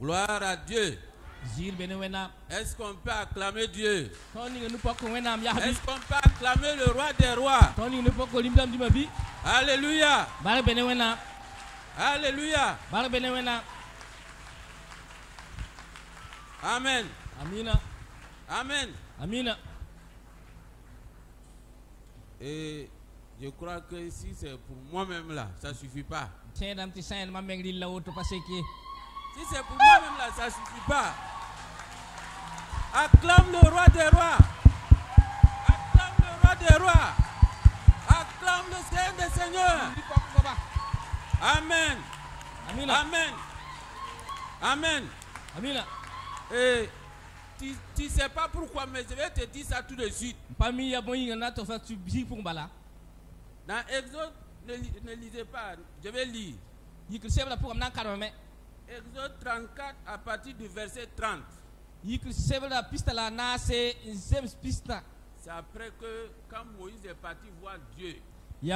Gloire à Dieu. Est-ce qu'on peut acclamer Dieu? Est-ce qu'on peut acclamer le roi des rois? Alléluia. Alléluia. Amen. Amen. Et je crois que si c'est pour moi-même là, ça ne suffit pas. Si c'est pour moi-même là, ça ne suffit pas. Acclame le roi des rois. Acclame le roi des rois. Acclame le Seigneur des seigneurs. Amen. Amen. Amen. Et tu ne sais pas pourquoi, mais je vais te dire ça tout de suite. Dans Exode, ne lisez pas, je vais lire. Exode 34 à partir du verset 30. C'est après que quand Moïse est parti voir Dieu, il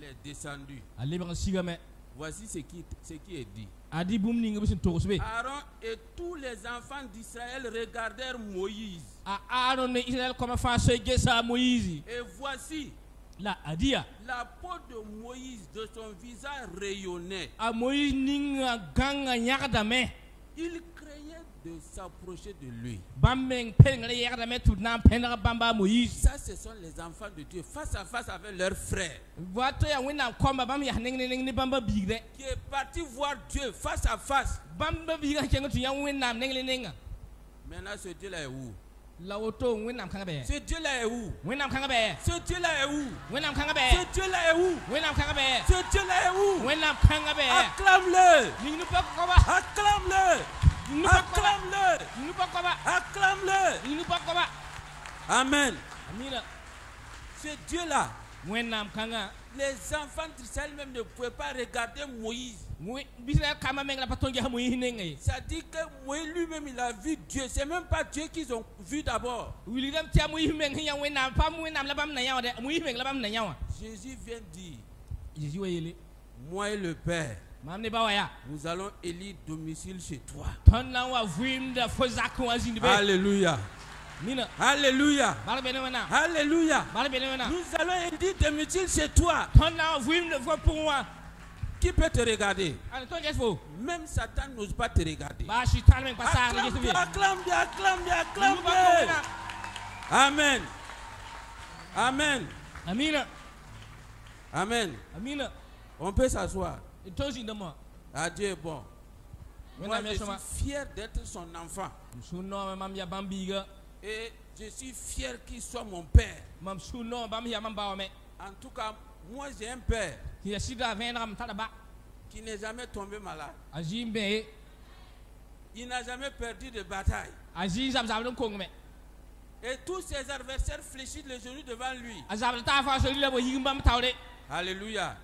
est descendu. Voici ce qui est dit. Aaron et tous les enfants d'Israël regardèrent Moïse. Et voici, la peau de Moïse, de son visage rayonnait. Il craignait de s'approcher de lui. Ça, ce sont les enfants de Dieu, face à face avec leurs frères, qui est parti voir Dieu face à face. Maintenant, ce Dieu-là est où? Ce Dieu-là est où? Ce Dieu-là est où? Ce Dieu-là est où? Ce Dieu-là est où? Acclame-le! Acclame-le! Acclame-le! Acclame-le! Amen. Ce Dieu-là, les enfants d'Israël même ne pouvaient pas regarder Moïse. Ça dit que Moïse lui-même il a vu Dieu. C'est même pas Dieu qu'ils ont vu d'abord. Jésus vient dire, moi et le Père, nous allons élire domicile chez toi. Alléluia. Alléluia. Alléluia. Nous allons élire domicile chez toi. Qui peut te regarder? Même Satan n'ose pas te regarder. Acclame-le, acclame-le, acclame-le, acclame-le. Amen. Amen. Amen. On peut s'asseoir. Ah, Dieu est bon. Moi, je suis fier d'être son enfant. Et je suis fier qu'il soit mon père. En tout cas, moi j'ai un père qui n'est jamais tombé malade. Il n'a jamais perdu de bataille. Et tous ses adversaires fléchissent les genoux devant lui. Alléluia.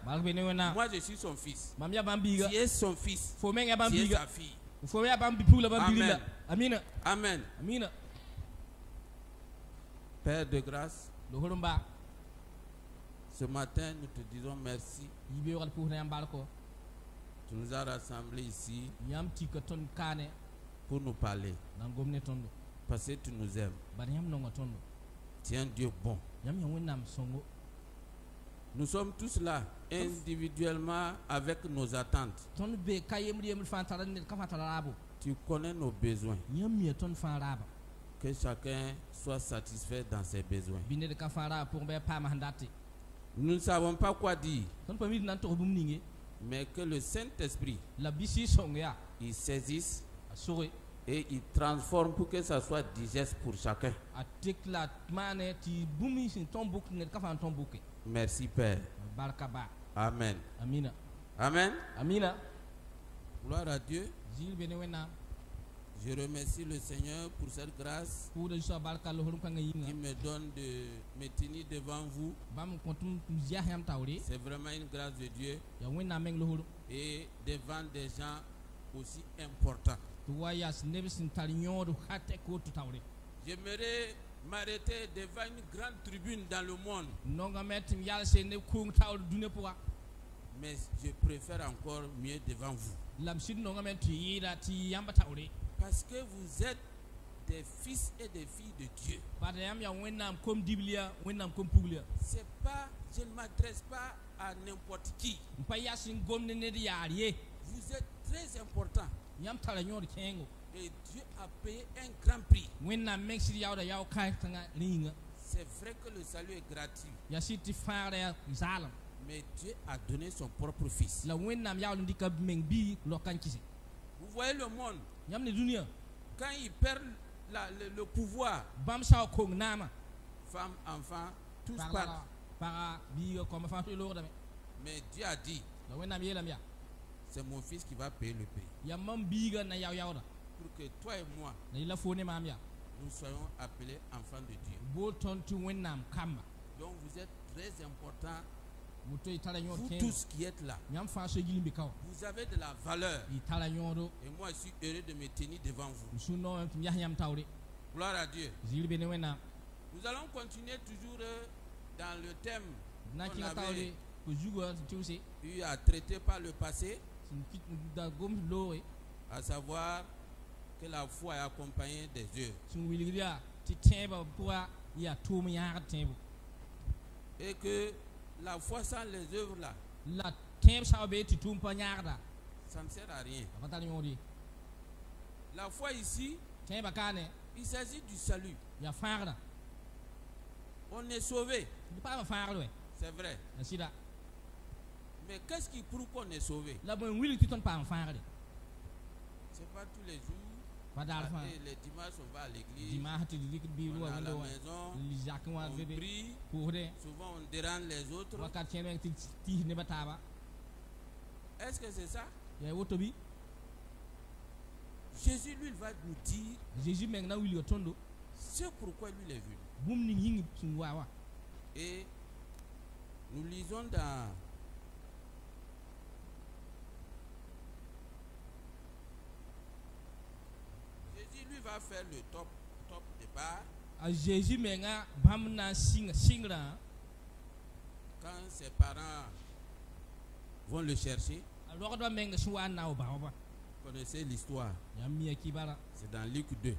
Moi je suis son fils. Tu es son fils. Tu es sa fille. Amen. Amen. Père de grâce, ce matin nous te disons merci. Tu nous as rassemblés ici pour nous parler. Parce que tu nous aimes. Tu es un Dieu bon. Nous sommes tous là, individuellement, avec nos attentes. Tu connais nos besoins. Que chacun soit satisfait dans ses besoins. Nous ne savons pas quoi dire. Mais que le Saint-Esprit, il saisisse et il transforme pour que ça soit digeste pour chacun. Merci Père. Amen. Amen. Gloire à Dieu. Je remercie le Seigneur pour cette grâce qui me donne de me tenir devant vous. C'est vraiment une grâce de Dieu. Et devant des gens aussi importants. J'aimerais m'arrêter devant une grande tribune dans le monde. Mais je préfère encore mieux devant vous. Parce que vous êtes des fils et des filles de Dieu. C'est pas, je ne m'adresse pas à n'importe qui. Vous êtes très important. Et Dieu a payé un grand prix. C'est vrai que le salut est gratuit. Mais Dieu a donné son propre fils. Vous voyez le monde, quand il perd le pouvoir, femmes, enfants, tous partent. Mais Dieu a dit, c'est mon fils qui va payer le prix. Pour que toi et moi, nous soyons appelés enfants de Dieu. Donc vous êtes très importants. Vous tous qui êtes là, vous avez de la valeur. Et moi je suis heureux de me tenir devant vous. Gloire à Dieu. Nous allons continuer toujours dans le thème qu'on avait eu à traiter par le passé, à savoir que la foi est accompagnée des œuvres. Et que la foi sans les œuvres là, ça ne sert à rien. La foi ici, il s'agit du salut. On est sauvé. C'est vrai. Mais qu'est-ce qui prouve qu'on est sauvé? C'est pas tous les jours. Et les dimanches, on va à l'église, on est à la maison, on prie, souvent on dérange les autres. Est-ce que c'est ça? Jésus, lui, il va nous dire c'est pourquoi lui est venu. Et nous lisons dans Jésus, lui, va faire le top départ. Quand ses parents vont le chercher, vous connaissez l'histoire. C'est dans Luc 2.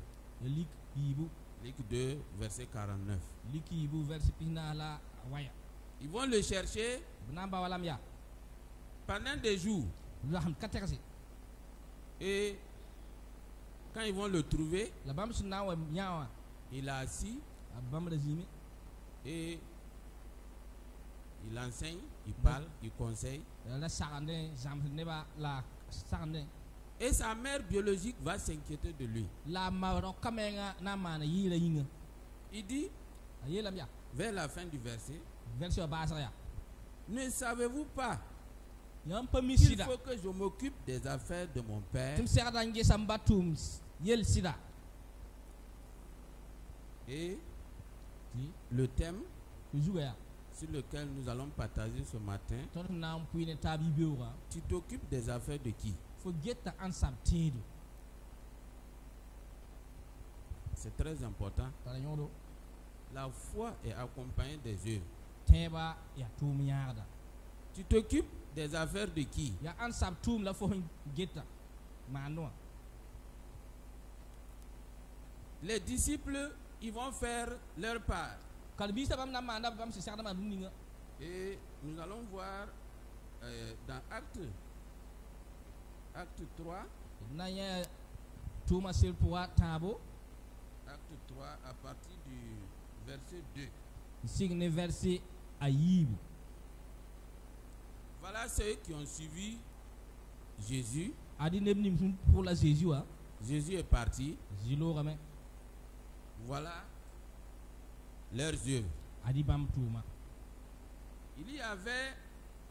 Luc 2, verset 49. Ils vont le chercher pendant des jours. Et quand ils vont le trouver, il est assis et il enseigne, il parle, il conseille. Et sa mère biologique va s'inquiéter de lui. Il dit, vers la fin du verset, ne savez-vous pas qu'il faut que je m'occupe des affaires de mon père? Et le thème sur lequel nous allons partager ce matin, tu t'occupes des affaires de qui? C'est très important. La foi est accompagnée des œuvres. Tu t'occupes des affaires de qui? Les disciples, ils vont faire leur part. Et nous allons voir dans Acte 3. Acte 3 à partir du verset 2. Voilà ceux qui ont suivi Jésus. Jésus est parti. Voilà leurs œuvres. Il y avait,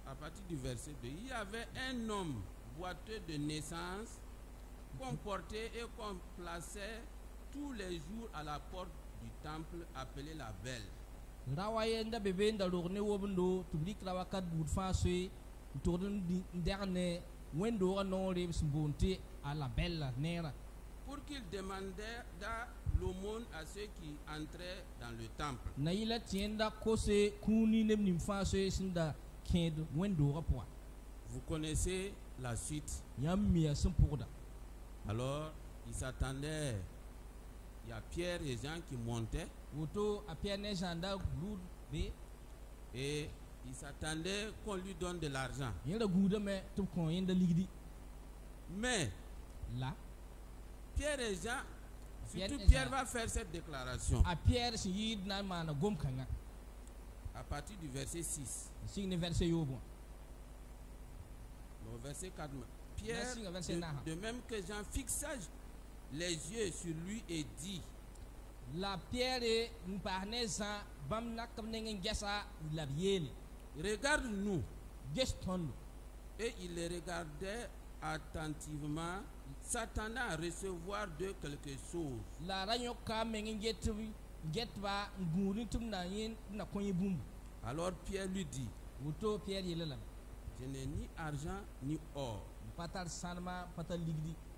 à partir du verset 2, il y avait un homme boiteux de naissance qu'on portait et qu'on plaçait tous les jours à la porte du temple appelé la Belle. Pour qu'il demandait l'aumône à ceux qui entraient dans le temple. Vous connaissez la suite. Alors, il s'attendait. Il y a Pierre et Jean qui montaient. Et il s'attendait qu'on lui donne de l'argent. Mais là, Pierre et Jean, surtout Pierre va faire cette déclaration. À partir du verset 6. Le verset 4. Pierre, de même que Jean, fixa les yeux sur lui et dit. La Pierre regarde-nous. Et il les regardait attentivement, s'attendant à recevoir de quelque chose. Alors Pierre lui dit, je n'ai ni argent ni or,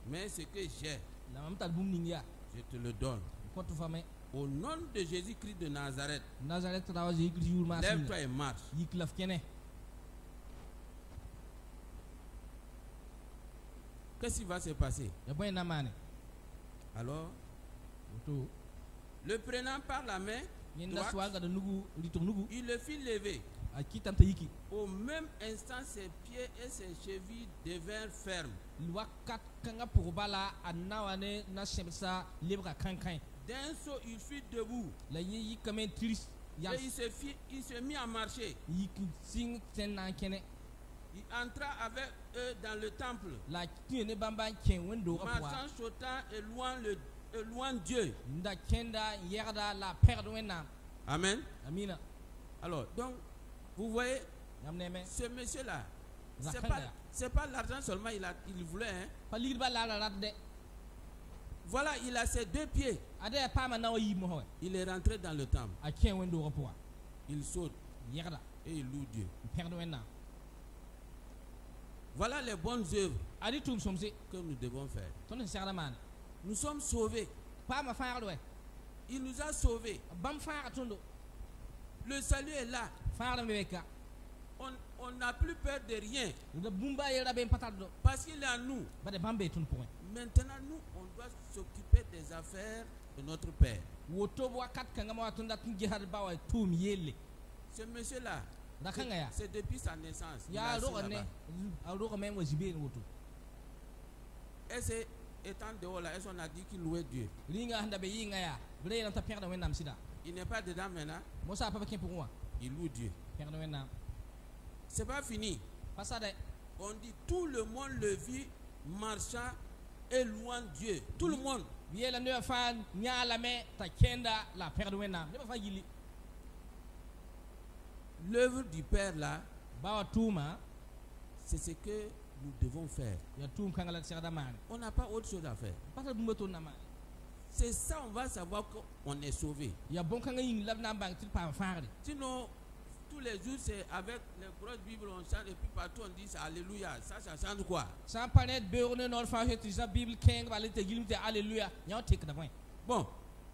mais ce que j'ai, je te le donne. Au nom de Jésus-Christ de Nazareth, lève-toi et marche. Qu'est-ce qui va se passer? Alors, le prenant par la main droite, il le fit lever. Au même instant, ses pieds et ses chevilles devinrent fermes. D'un saut, il fut debout. Et il se mit à marcher. Il entra avec eux dans le temple, marchant, sautant et louant Dieu. Amen. Alors, donc, vous voyez, ce monsieur-là, c'est pas l'argent seulement il voulait. Hein. Voilà, il a ses deux pieds. Il est rentré dans le temple. Il saute et il loue Dieu. Voilà les bonnes œuvres que nous devons faire. Nous sommes sauvés. Il nous a sauvés. Le salut est là. On n'a plus peur de rien. Parce qu'il est en nous. Maintenant, nous, on doit s'occuper des affaires de notre Père. Ce monsieur-là, c'est depuis sa naissance. Et c'est étant dehors là, on a dit qu'il louait Dieu. Il n'est pas dedans maintenant. Il loue Dieu. C'est pas fini. On dit tout le monde le vit marchant et louant Dieu. Tout le monde. L'œuvre du Père là, c'est ce que nous devons faire. On n'a pas autre chose à faire. C'est ça, on va savoir qu'on est sauvé. Sinon, tous les jours, c'est avec les grosses Bibles, on chante et puis partout on dit Alléluia. Ça chante quoi? Bon,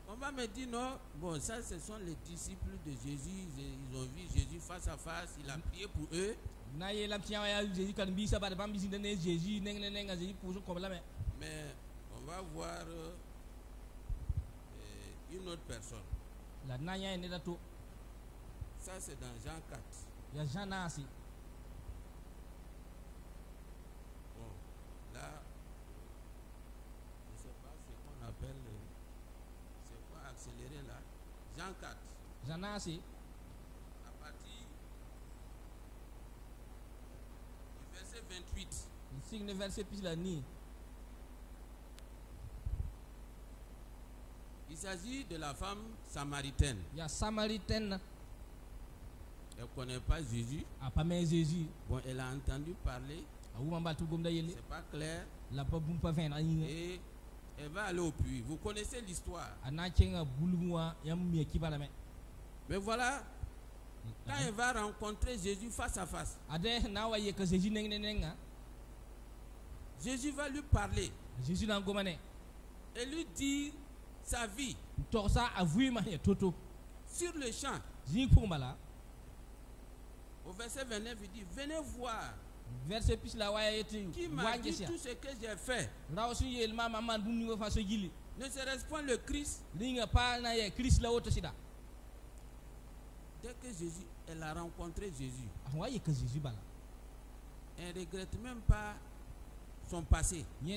on va me dire non, bon, ça ce sont les disciples de Jésus, ils ont vu Jésus face à face, il a prié pour eux. Mais on va voir une autre personne. Ça c'est dans Jean 4. Bon, là, je ne sais pas ce qu'on appelle, c'est quoi accélérer là? Jean 4. À partir du verset 28. Il s'agit de la femme samaritaine. Elle ne connaît pas Jésus. Bon, elle a entendu parler. C'est pas clair. Et elle va aller au puits. Vous connaissez l'histoire. Mais voilà, quand elle va rencontrer Jésus face à face, Jésus va lui parler et lui dire sa vie. Sur le champ, au verset 29, il dit, venez voir Qui m'a dit tout ce que j'ai fait? Ne serait-ce pas le Christ? Dès que Jésus, elle a rencontré Jésus, elle ne regrette même pas son passé. Tout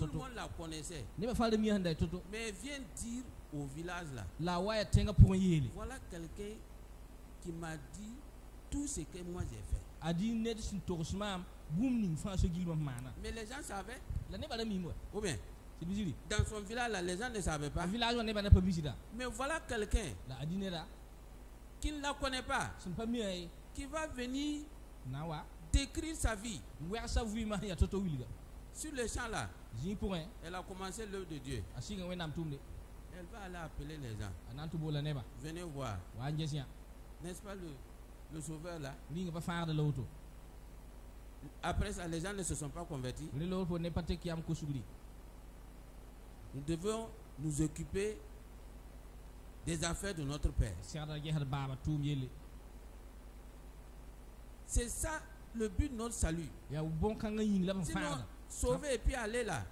le monde la connaissait. Mais elle vient dire au village là, voilà quelqu'un qui m'a dit tout ce que moi j'ai fait. Mais les gens savaient. Ou bien, dans son village là, les gens ne savaient pas. Mais voilà quelqu'un qui ne la connaît pas, qui va venir décrire sa vie. Sur le champ là, elle a commencé l'œuvre de Dieu. Elle va aller appeler les gens. Venez voir. N'est-ce pas le sauveur là? Après ça, les gens ne se sont pas convertis. Nous devons nous occuper des affaires de notre Père. C'est ça le but de notre salut. Sinon, sauver et puis aller là,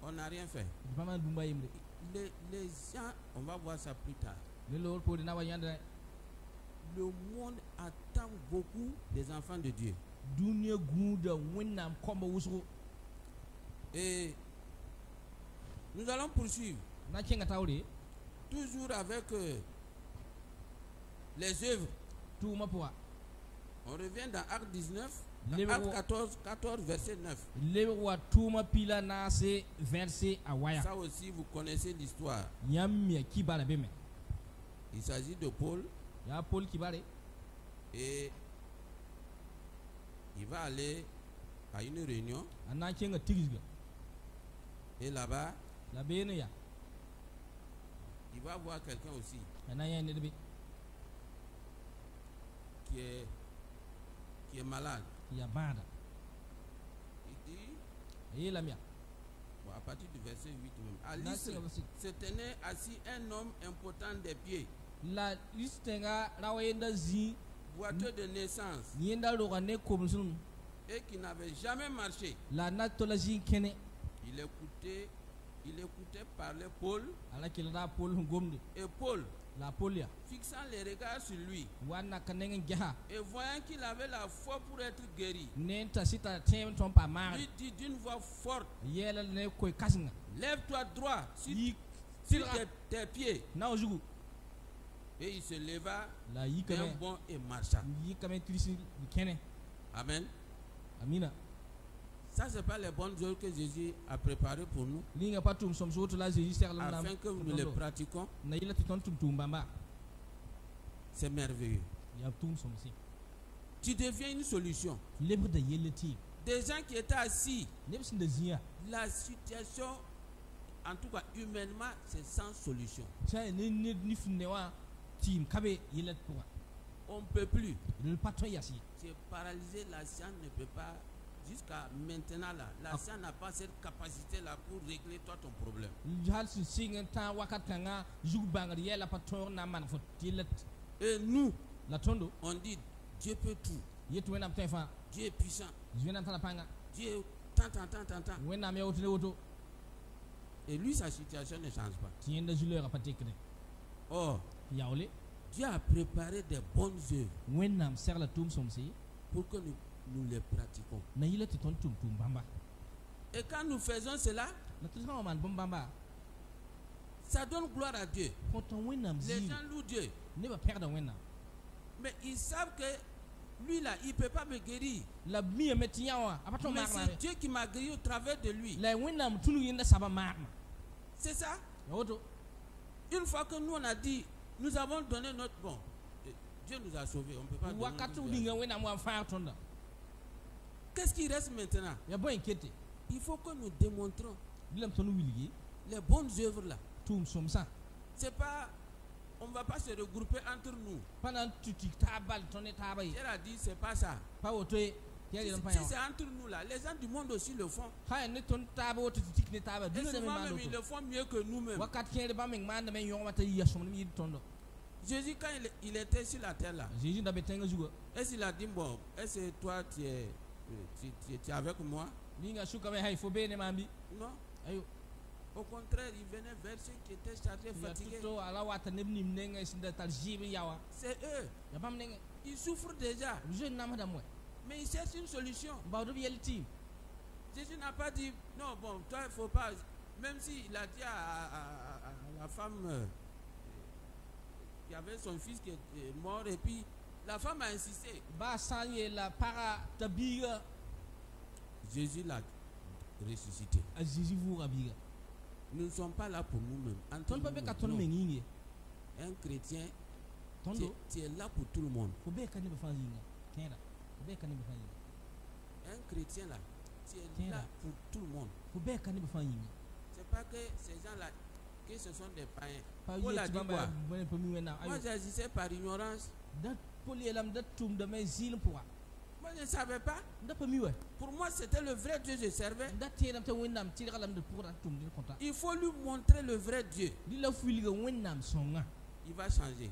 on n'a rien fait. Les gens, on va voir ça plus tard. Le monde attend beaucoup des enfants de Dieu. Et nous allons poursuivre. Toujours avec les œuvres. On revient dans Acte 19, Acte 14, verset 9. Ça aussi, vous connaissez l'histoire. Il s'agit de Paul. Et il va aller à une réunion. Et là-bas, il va voir quelqu'un aussi qui est malade. Il dit, à partir du verset 8 même, à Lystre se tenait assis un homme impotent des pieds, boiteux de naissance, et qui n'avait jamais marché. Il écoutait parler Paul, et Paul, fixant les regards sur lui, et voyant qu'il avait la foi pour être guéri, lui dit d'une voix forte, lève-toi droit sur tes pieds. Et il se leva d'un bond et marcha. Amen. Ça, c'est pas les bonnes œuvres que Jésus a préparées pour nous, afin que nous les pratiquions. C'est merveilleux. Tu deviens une solution. Des gens qui étaient assis, la situation, en tout cas humainement, c'est sans solution. On ne peut plus. C'est paralysé, la science ne peut pas. Jusqu'à maintenant, là, la science n'a pas cette capacité-là pour régler toi ton problème. Et nous, on dit Dieu peut tout. Dieu est puissant. Dieu est tant. Et lui, sa situation ne change pas. Or, Dieu a préparé des bonnes œuvres pour que nous les pratiquons. Et quand nous faisons cela, ça donne gloire à Dieu. Les gens louent Dieu. Mais ils savent que lui là, il ne peut pas me guérir. Mais c'est Dieu qui m'a guéri au travers de lui. C'est ça. Une fois que nous on a dit, nous avons donné notre bon, Dieu nous a sauvés. On ne peut pas donner. Qu'est-ce qui reste maintenant? Il faut que nous démontrons les bonnes œuvres là. C'est pas, on ne va pas se regrouper entre nous. Elle a dit, c'est pas ça. Si c'est entre nous là, les gens du monde aussi le font. Et souvent même ils le font mieux que nous-mêmes. Jésus, quand il était sur la terre là, est-ce qu'il a dit, bon, est-ce que toi tu es avec moi? Non. Au contraire, il venait vers ceux qui étaient chargés, fatigués. C'est eux. Ils souffrent déjà. Mais ils cherchent une solution. Jésus n'a pas dit, non, bon, toi, il ne faut pas. Même s'il a dit à la femme qui avait son fils qui est mort, et puis la femme a insisté. Jésus l'a ressuscité. Nous ne sommes pas là pour nous-mêmes. Un chrétien, tu es là pour tout le monde. Un chrétien là, tu es là pour tout le monde. C'est pas que ces gens-là, que ce sont des païens. Paul a dit quoi? Moi j'agissais par ignorance. Moi je ne savais pas. Pour moi c'était le vrai Dieu que je servais. Il faut lui montrer le vrai Dieu. Il va changer.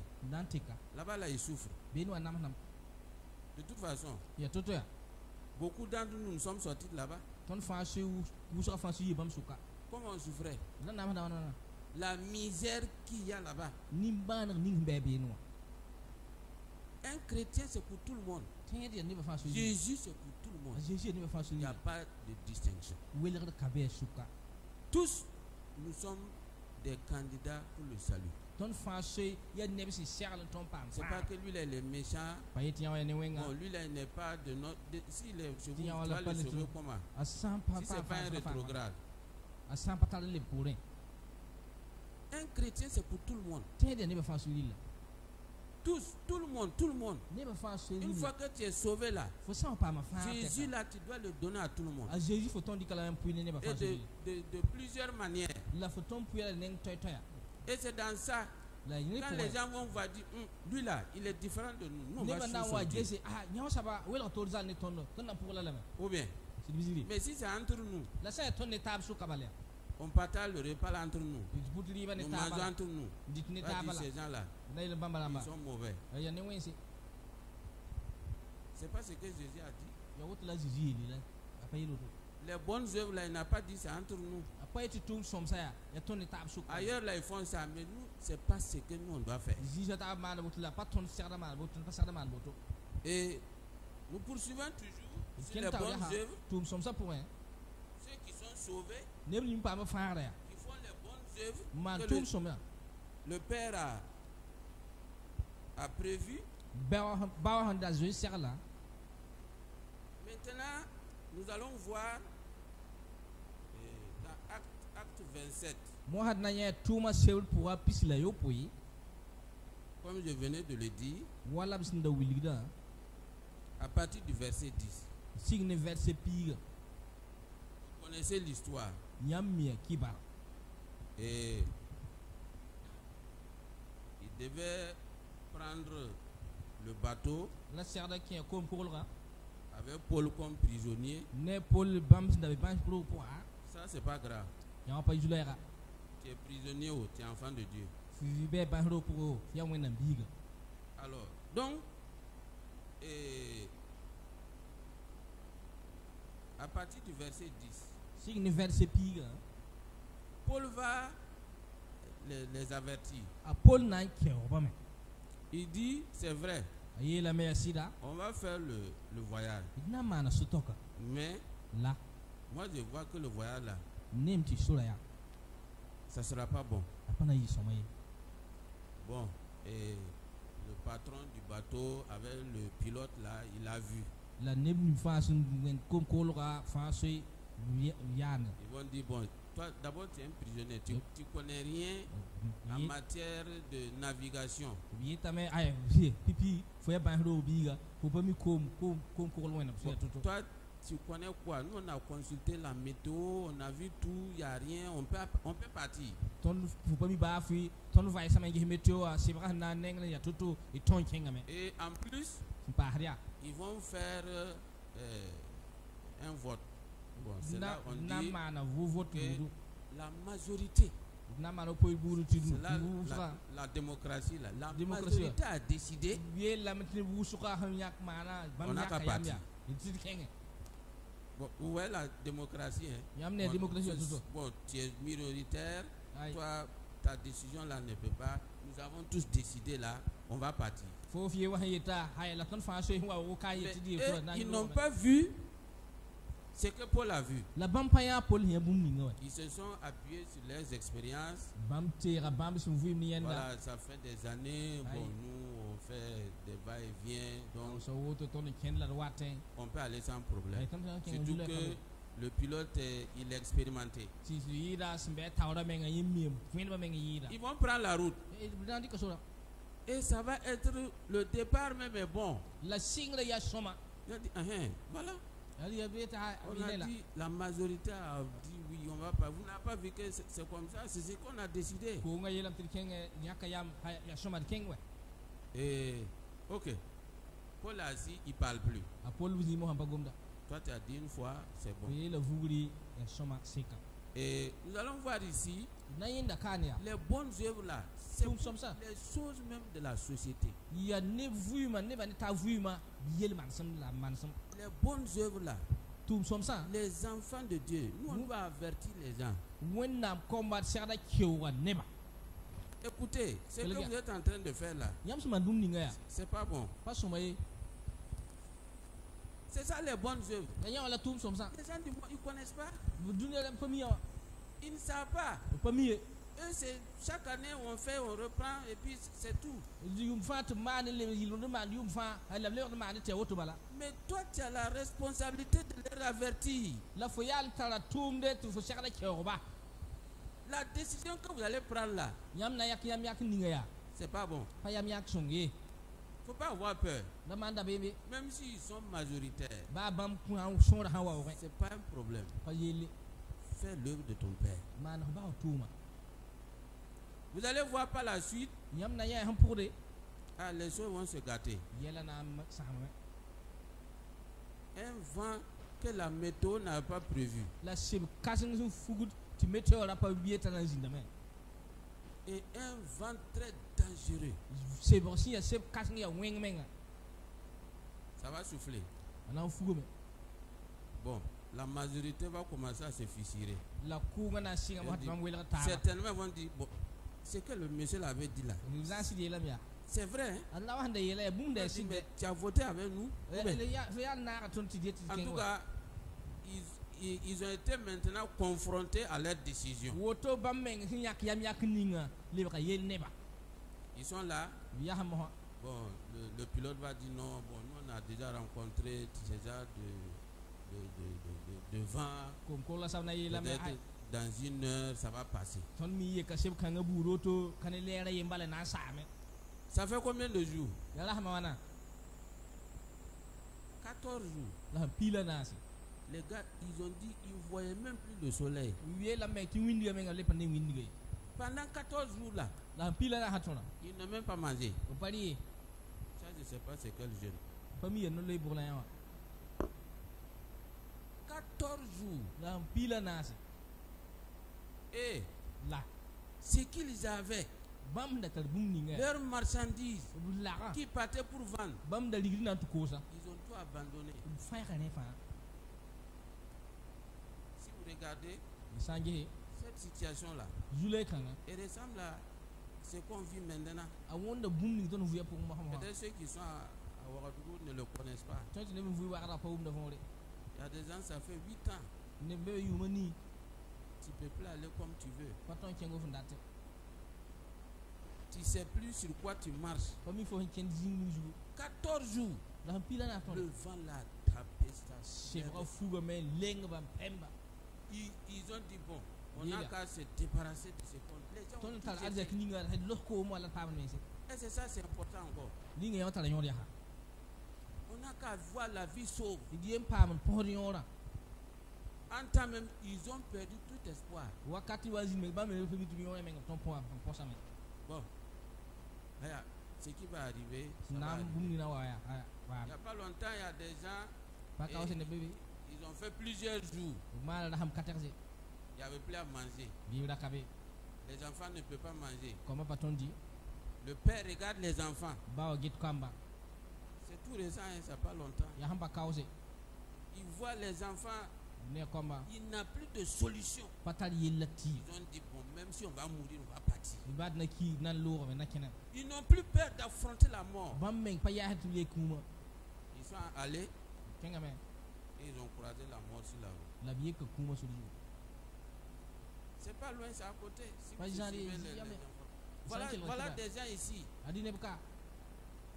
Là-bas là il souffre. De toute façon, beaucoup d'entre nous sommes sortis de là-bas. Comment on souffrait? La misère qu'il y a là-bas. Un chrétien c'est pour tout le monde. Jésus c'est pour tout le monde. Il n'y a pas de distinction. Tous nous sommes des candidats pour le salut. C'est pas que lui il est méchant. Bon, lui il n'est pas de notre. S'il est chez vous, tu vas le sauver comment? Si ce n'est pas un rétrograde. Un chrétien c'est pour tout le monde. Tous, tout le monde. Une fois que tu es sauvé là, Jésus là, tu dois le donner à tout le monde. Et de plusieurs manières. Et c'est dans ça, quand les gens vont voir dire, lui là, il est différent de nous. Nous on va suivre son Dieu. Ou bien, mais si c'est entre nous, on partage le repas là entre nous. Nous mangeons entre nous. Ces gens-là, ils sont mauvais. C'est pas ce que Jésus a dit. Les bonnes œuvres là, il n'a pas dit c'est entre nous. Ailleurs là, ils font ça, mais nous, c'est pas ce que nous on doit faire. Et nous poursuivons toujours sur les bonnes œuvres. Ceux qui sont sauvés, qui font les bonnes œuvres que le Père a prévu. Maintenant, nous allons voir dans Acte 27. Comme je venais de le dire, à partir du verset 10. Vous connaissez l'histoire. Et il devait prendre le bateau avec Paul comme prisonnier. Ça c'est pas grave. Tu es prisonnier ou tu es enfant de Dieu. Alors, donc, à partir du verset 10, Paul va les avertir. Il dit, c'est vrai, on va faire le voyage. Mais moi je vois que le voyage là, ça ne sera pas bon. Bon, et le patron du bateau avec le pilote là, il a vu. Ils vont dire, bon, toi d'abord tu es un prisonnier, tu ne connais rien en matière de navigation. Toi tu connais quoi? Nous on a consulté la météo, on a vu tout, il n'y a rien, on peut partir. Et en plus, ils vont faire un vote. Bon, c'est là on dit que la majorité la démocratie là. La majorité a décidé. On n'a qu'à partir. Bon, où est la démocratie? Bon, tu es minoritaire. Toi, ta décision là ne peut pas. Nous avons tous décidé là. On va partir. Ils n'ont pas vu ce que Paul a vu. Ils se sont appuyés sur leurs expériences. Voilà, ça fait des années. Bon, nous, on fait des va-et-vient. Donc, on peut aller sans problème. Surtout que le pilote, il est expérimenté. Ils vont prendre la route. Et ça va être le départ même est bon. Voilà. On a dit, la majorité a dit oui, on va pas. Vous n'avez pas vu que c'est comme ça, c'est ce qu'on a décidé. Et ok. Paul a dit, il ne parle plus. Toi, tu as dit une fois, c'est bon. Et nous allons voir ici les bonnes œuvres là. C'est les choses même de la société. Les bonnes œuvres là. Les enfants de Dieu. Nous, on va avertir les gens. Écoutez, ce que vous êtes en train de faire là, c'est pas bon. C'est ça les bonnes œuvres. Les gens du monde, ils ne connaissent pas. Ils ne savent pas. Eux, c'est chaque année on fait, on reprend et puis c'est tout. Mais toi, tu as la responsabilité de les avertir. La décision que vous allez prendre là, c'est pas bon. Il ne faut pas avoir peur. Même s'ils sont majoritaires, c'est pas un problème. Fais l'œuvre de ton Père. Vous allez voir par la suite, les choses vont se gâter. Un vent que la météo n'a pas prévu. Et un vent très dangereux. Ça va souffler. Bon, la majorité va commencer à se fissurer. Certainement vont dire, bon, c'est que le monsieur l'avait dit là. C'est vrai, hein? Tu as voté avec nous. En tout cas, ils ont été maintenant confrontés à leur décision. Ils sont là. Bon, le pilote va dire non, bon, nous on a déjà rencontré ces genres de vent. Peut-être dans une heure, ça va passer. Ça fait combien de jours? 14 jours. Les gars, ils ont dit qu'ils ne voyaient même plus le soleil. Pendant 14 jours là, ils n'ont même pas mangé. Ça, je ne sais pas c'est quel jeune. 14 jours. Et ce qu'ils avaient, leurs marchandises qui partaient pour vendre, ils ont tout abandonné. Si vous regardez cette situation-là, elle ressemble à ce qu'on vit maintenant. Peut-être ceux qui sont à Ouagadougou ne le connaissent pas. Il y a des gens, ça fait 8 ans. Tu ne peux plus aller comme tu veux. Tu ne sais plus sur quoi tu marches. 14 jours. Le vent l'a tapé. Ils ont dit bon, on n'a qu'à se débarrasser de ce compte. Et c'est ça, c'est important encore. On n'a qu'à voir la vie sauve. En temps même, ils ont perdu tout espoir. Bon, ce qui va arriver, ça va arriver. Il n'y a pas longtemps, il y a des gens, ils ont fait plusieurs jours. Il n'y avait plus à manger. Les enfants ne peuvent pas manger. Comment va-t-on dire? Le père regarde les enfants. C'est tout récent, hein, ça n'a pas longtemps. Il voit les enfants. Il n'a plus de solution. Ils ont dit, bon, même si on va mourir, on va partir. Ils n'ont plus peur d'affronter la mort. Ils sont allés et ils ont croisé la mort sur la route. C'est pas loin, c'est à côté. Si voilà des gens ici.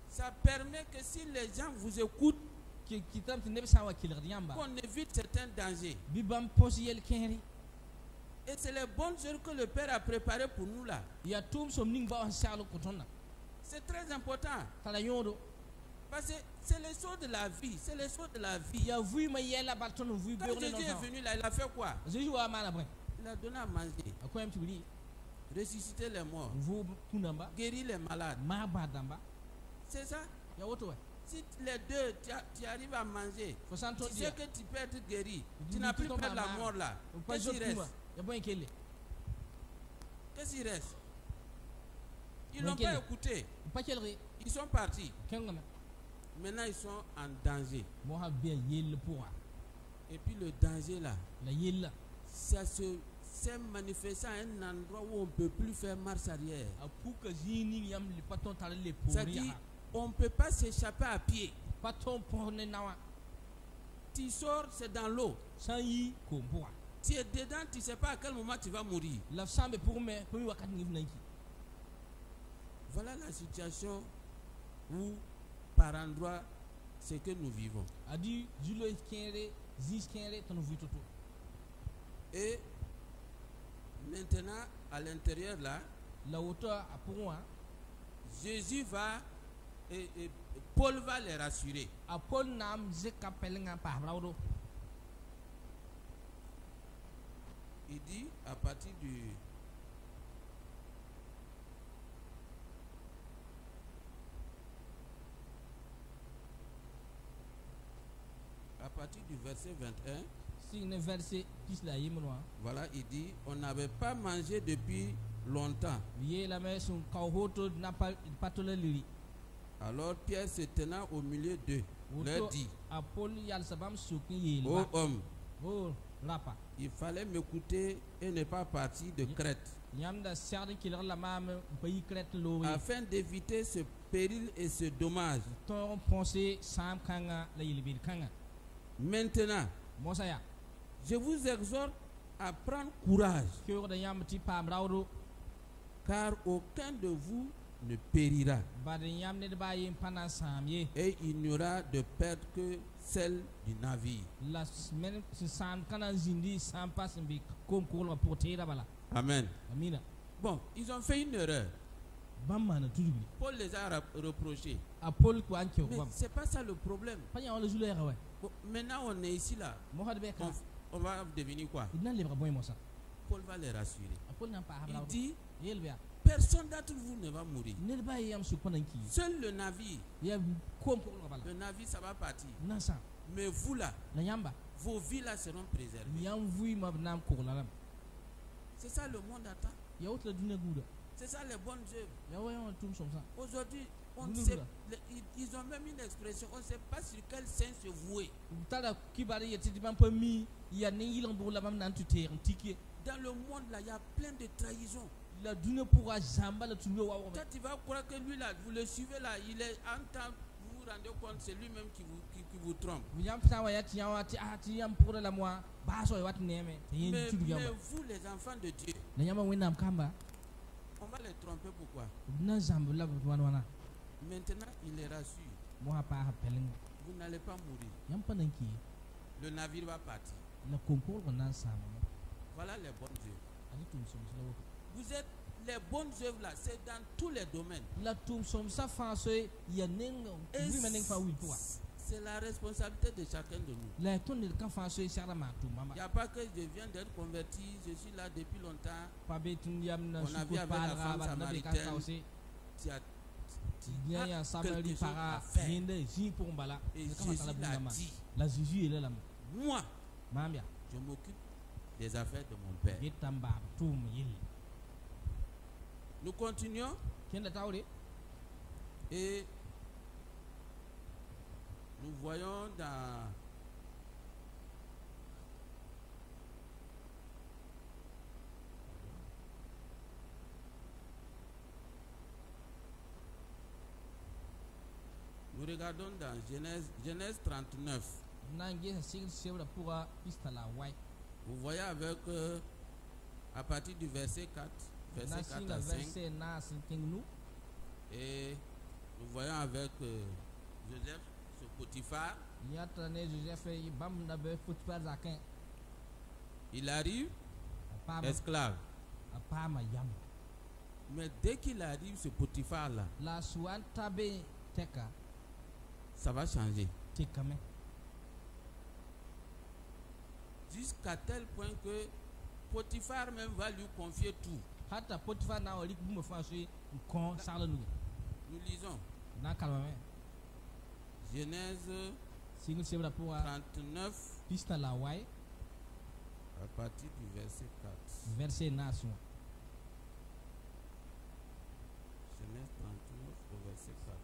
Ça permet que si les gens vous écoutent, qu'on évite certains dangers. Et c'est les bonnes choses que le Père a préparées pour nous là. C'est très important. Parce que c'est les choses de la vie. C'est les choses de la vie. Quand Jésus est venu là, il a fait quoi? Il a donné à manger. Ressusciter les morts. Guérir les malades. C'est ça? Si les deux, tu arrives à manger, tu sais que tu peux être guéri. Tu n'as plus peur de la mort là. Qu'est-ce qu'il reste? Qu'est-ce qu'il reste? Ils n'ont pas écouté. Ils sont partis. Maintenant, ils sont en danger. Et puis le danger là, ça s'est manifesté à un endroit où on ne peut plus faire marche arrière. C'est-à-dire, on ne peut pas s'échapper à pied. Tu sors, c'est dans l'eau. Tu es dedans, tu ne sais pas à quel moment tu vas mourir. Voilà la situation où, par endroit, c'est que nous vivons. Et maintenant, à l'intérieur là, Jésus va et Paul va les rassurer. Il dit à partir du verset 21. Voilà, il dit, on n'avait pas mangé depuis longtemps. Alors Pierre se tenant au milieu d'eux, leur dit, ô homme, il fallait m'écouter et ne pas partir de Crète, afin d'éviter ce péril et ce dommage. Maintenant, je vous exhorte à prendre courage, car aucun de vous ne périra. Et il n'y aura de perte que celle du navire. Amen. Bon, ils ont fait une erreur. Paul les a reprochés. Mais c'est pas ça le problème. Bon, maintenant on est ici là. On va devenir quoi? Paul va les rassurer. Il dit, personne d'entre vous ne va mourir. Seul le navire. Le navire, ça va partir. Mais vous là, vos vies là seront préservées. C'est ça le monde attend. C'est ça les bonnes œuvres. Aujourd'hui, on sait, ils ont même une expression, on ne sait pas sur quel sens se vouer. Dans le monde là, il y a plein de trahisons. Toi, tu vas croire que lui là, vous le suivez là, il est en temps, vous vous rendez compte, c'est lui-même qui vous trompe. Mais vous, les enfants de Dieu, on va les tromper pourquoi? Maintenant, il les rassure. Vous n'allez pas mourir. Le navire va partir. Voilà les bonnes œuvres. Vous êtes les bonnes œuvres là, c'est dans tous les domaines. C'est la responsabilité de chacun de nous. Il n'y a pas que je viens d'être converti, je suis là depuis longtemps. On a vu avec la femme samaritaine. Tu as quelque chose à faire. Et Jésus l'a dit. Moi, je m'occupe des affaires de mon Père. Nous continuons. Et nous voyons dans nous regardons dans Genèse 39. Vous voyez avec à partir du verset 4, verset 4 à 5. Et nous voyons avec Joseph, ce Potiphar. Il arrive esclave. Mais dès qu'il arrive, ce Potiphar là, ça va changer. Jusqu'à tel point que Potiphar même va lui confier tout. Nous lisons Genèse 39 à partir du verset 4. Genèse 39 au verset 4.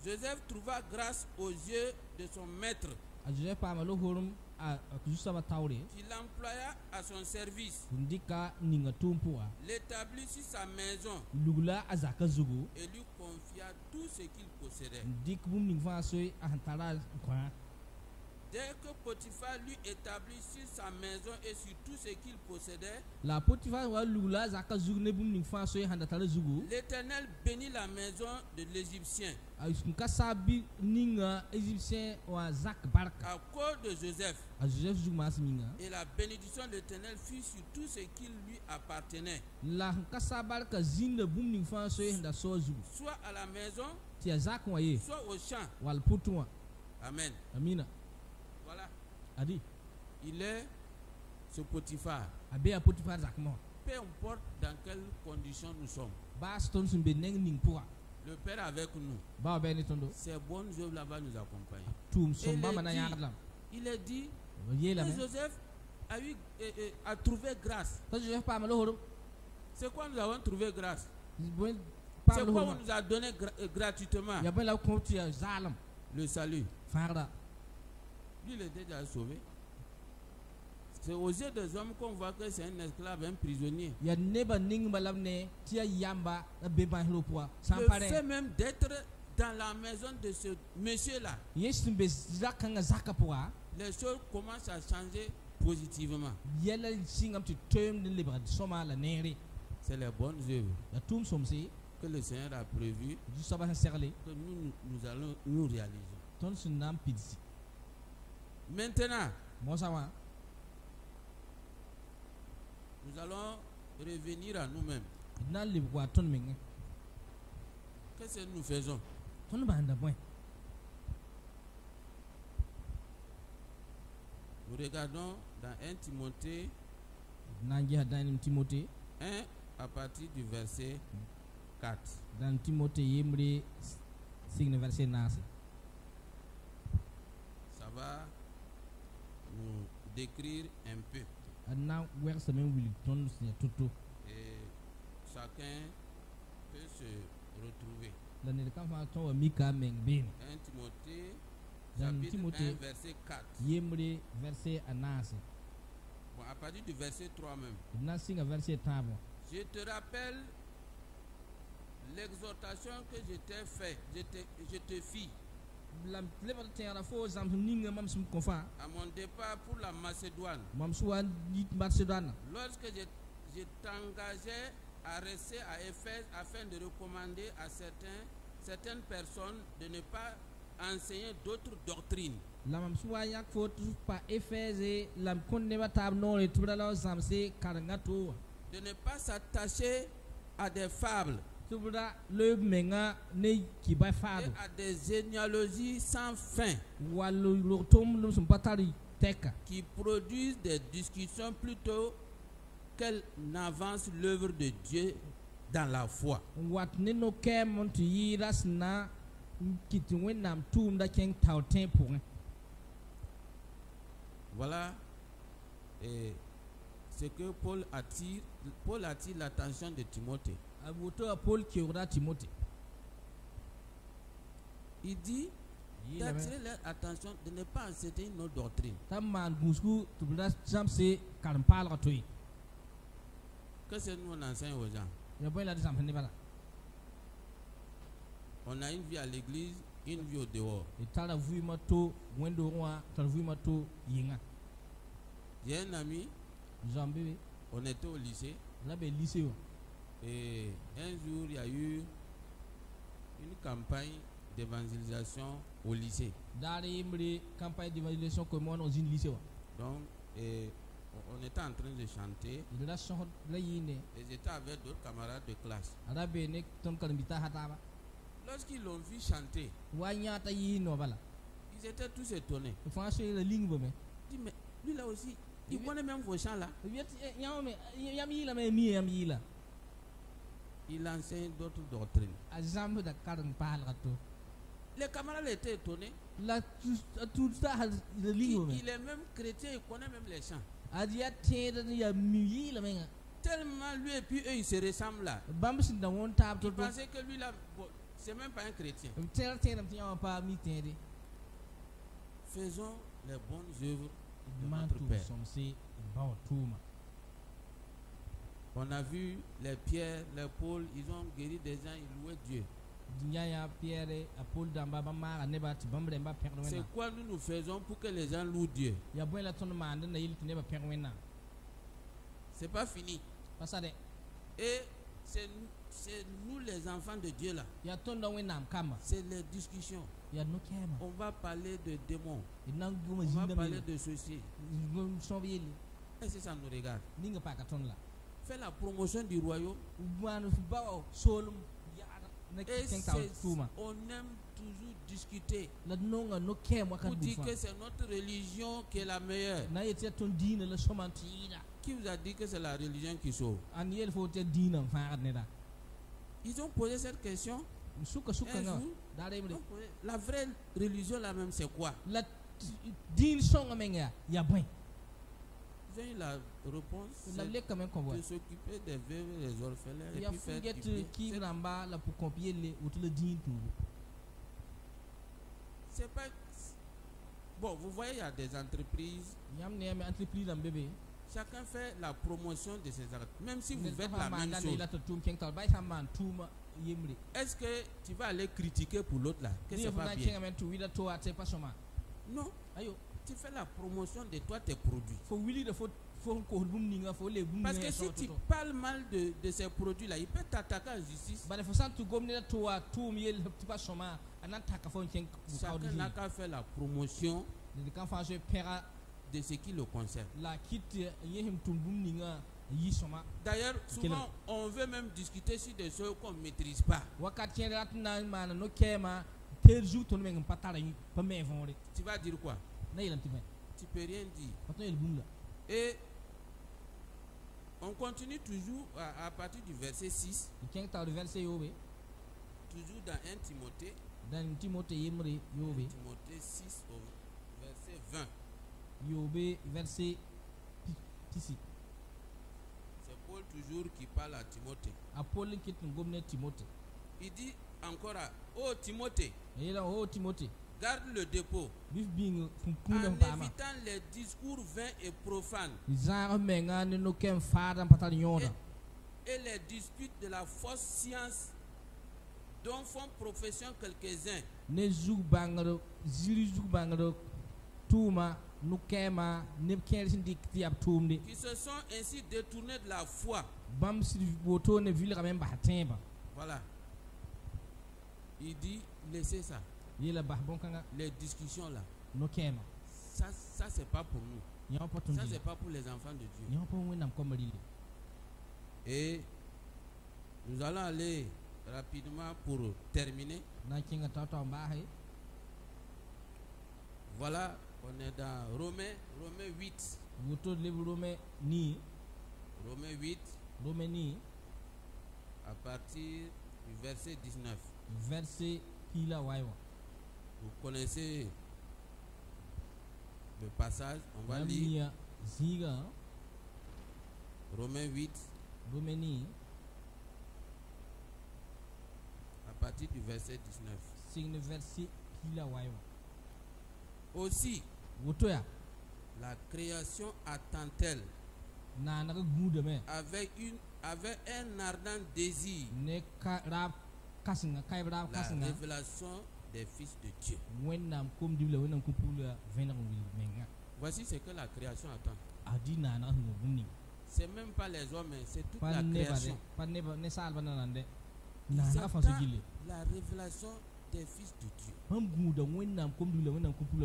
Joseph trouva grâce aux yeux de son maître, qui l'employa à son service, l'établit sur sa maison et lui confia tout ce qu'il possédait. Dès que Potiphar lui établit sur sa maison et sur tout ce qu'il possédait, l'Éternel bénit la maison de l'Égyptien à cause de Joseph. Et la bénédiction de l'Éternel fut sur tout ce qui lui appartenait, soit à la maison, soit au champ. Amen. Voilà. Il est ce Potiphar. Peu importe dans quelles conditions nous sommes, le Père est avec nous. Ces bonnes œuvres là-bas nous accompagnent. Il est dit que Joseph a trouvé grâce. C'est quoi nous avons trouvé grâce? C'est quoi on nous a donné gratuitement? Le salut. Lui, il est déjà sauvé. C'est aux yeux des hommes qu'on voit que c'est un esclave, un prisonnier. Le fait même d'être dans la maison de ce monsieur-là, les choses commencent à changer positivement. C'est les bonnes œuvres que le Seigneur a prévues que nous allons nous réaliser. Maintenant, nous allons revenir à nous-mêmes. Qu'est-ce que nous faisons? Nous regardons dans 1 Timothée 1 à partir du verset 4. Ça va nous décrire un peu. Et chacun peut se retrouver. 1 Timothée 1 verset 4. Bon, à partir du verset 3 même. Je te rappelle l'exhortation que je t'ai faite, je te fis à mon départ pour la Macédoine, lorsque je t'engageais à rester à Éphèse afin de recommander à certaines personnes de ne pas enseigner d'autres doctrines, de ne pas s'attacher à des fables et à des généalogies sans fin qui produisent des discussions plutôt qu'elles n'avancent l'œuvre de Dieu dans la foi. Voilà, et c'est que Paul attire l'attention de Timothée. Il dit d'attirer leur attention de ne pas enseigner nos doctrines. Qu'est-ce que nous on enseigne aux gens? On a une vie à l'église, une vie au dehors. J'ai un ami, on était au lycée. Et un jour, il y a eu une campagne d'évangélisation au lycée. Donc, on était en train de chanter. Et j'étais avec d'autres camarades de classe. Lorsqu'ils l'ont vu chanter, ils étaient tous étonnés. Ils disent, mais lui là aussi, il connaît même vos chants là. Il enseigne d'autres doctrines. Les camarades étaient étonnés. Il est même chrétien, il connaît même les chants. Tellement lui et puis eux ils se ressemblent là. Ils pensaient que lui là, bon, c'est même pas un chrétien. Faisons les bonnes œuvres de notre Père. On a vu les Pierre, les Paul, ils ont guéri des gens, ils louaient Dieu. C'est quoi nous faisons pour que les gens louent Dieu? C'est pas fini. Et c'est nous les enfants de Dieu là. C'est les discussions. On va parler de démons. On va parler de ceci. Est-ce que ça nous regarde? Fais la promotion du royaume. Et on aime toujours discuter pour dire que c'est notre religion qui est la meilleure. Qui vous a dit que c'est la religion qui sauve? Ils ont posé cette question. La vraie religion là même c'est quoi? Ils ont eu la réponse, de s'occuper des veuves et des orphelins et puis faire du bien. C'est pas... Bon, vous voyez, il y a des entreprises. Chacun fait la promotion de ses actes. Même si vous faites la même chose. Est-ce que tu vas aller critiquer pour l'autre là? Que c'est pas bien? Non. Tu fais la promotion de toi, tes produits. Parce que si tu parles mal de ces produits là, il peut t'attaquer en justice. Chacun n'a qu'à faire la promotion de ce qui le concerne. D'ailleurs, souvent on veut même discuter sur des choses qu'on ne maîtrise pas. Tu vas dire quoi? Tu peux rien dire. Et on continue toujours à partir du verset 6. Toujours dans 1 Timothée. 1 Timothée 6 au verset 20. C'est Paul toujours qui parle à Timothée. Il dit encore ô Timothée, garde le dépôt en évitant les discours vains et profanes et les disputes de la fausse science dont font profession quelques-uns, qui se sont ainsi détournés de la foi. Voilà. Il dit laissez ça. Les discussions là. Ça c'est pas pour nous. Ça c'est pas pour les enfants de Dieu. Et nous allons aller rapidement pour terminer. Voilà, on est dans Romains 8. Romains 8. À partir du verset 19. Vous connaissez le passage, on va lire. Romains 8. Romains à partir du verset 19. Aussi, la création attend-elle avec un ardent désir la révélation des fils de Dieu. Voici ce que la création attend. C'est même pas les hommes, c'est toute la création. Ils attendent la révélation des fils de Dieu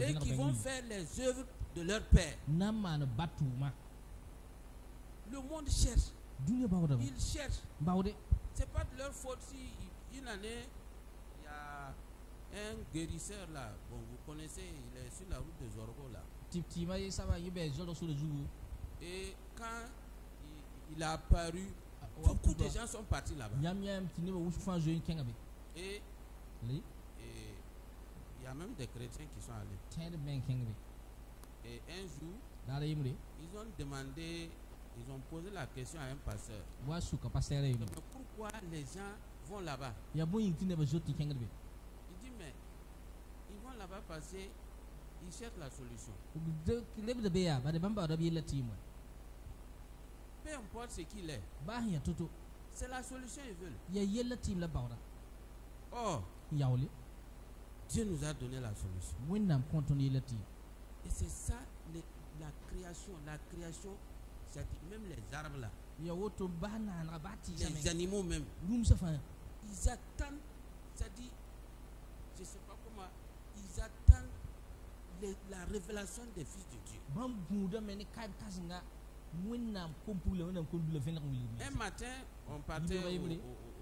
et qui vont faire les œuvres de leur Père. Le monde cherche. Ils cherchent. C'est pas de leur faute si une année il y a un guérisseur là. Bon, vous connaissez, il est sur la route de Zorgo là. Et quand il a apparu, beaucoup de gens sont partis là-bas. Et il y a même des chrétiens qui sont allés. Et un jour, ils ont demandé, ils ont posé la question à un pasteur. Mais pourquoi les gens vont là-bas? Il dit, mais ils vont là-bas parce qu'ils cherchent la solution. Peu importe ce qu'il est, c'est la solution qu'ils veulent. Oh, Dieu nous a donné la solution. Et c'est ça la création. La création, c'est-à-dire même les arbres là, les animaux même, ils attendent, c'est-à-dire, je ne sais pas comment, ils attendent la révélation des fils de Dieu. Un matin, on partait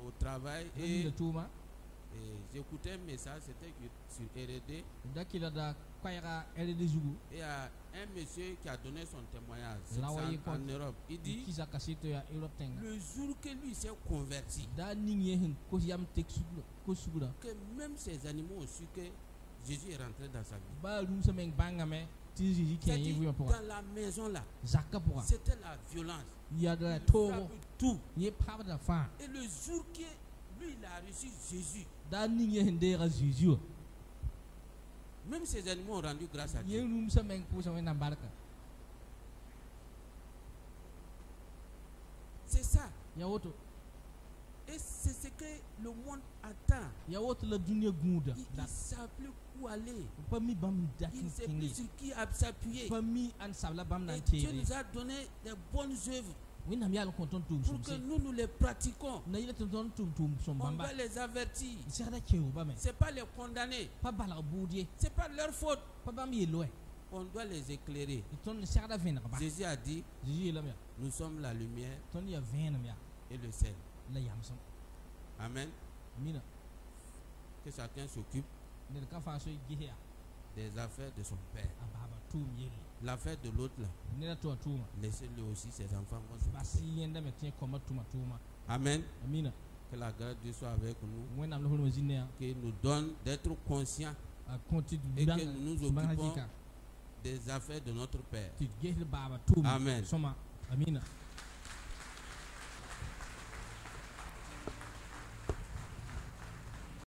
au travail et j'écoutais un message, c'était sur RD. Et il y a un monsieur qui a donné son témoignage en Europe. Il dit, le jour que lui s'est converti, que même ces animaux ont su que Jésus est rentré dans sa vie. Dans la maison là, c'était la violence. Tout. Et le jour que lui il a reçu Jésus, même ces animaux ont rendu grâce à Dieu. C'est ça. Et c'est ce que le monde attend. Il ne savent plus où aller. Il ne sait plus sur qui s'appuyer. Et Dieu nous a donné des bonnes œuvres pour que nous les pratiquons. On va les avertir. Ce n'est pas les condamner. Ce n'est pas leur faute. On doit les éclairer. Jésus a dit, nous sommes la lumière et le sel. Amen. Que chacun s'occupe des affaires de son père. L'affaire de l'autre là, laissez-le aussi, ses enfants vont s'occuper. Amen. Que la grâce de Dieu soit avec nous. Qu'il nous donne d'être conscients et que nous nous occupons des affaires de notre Père. Amen.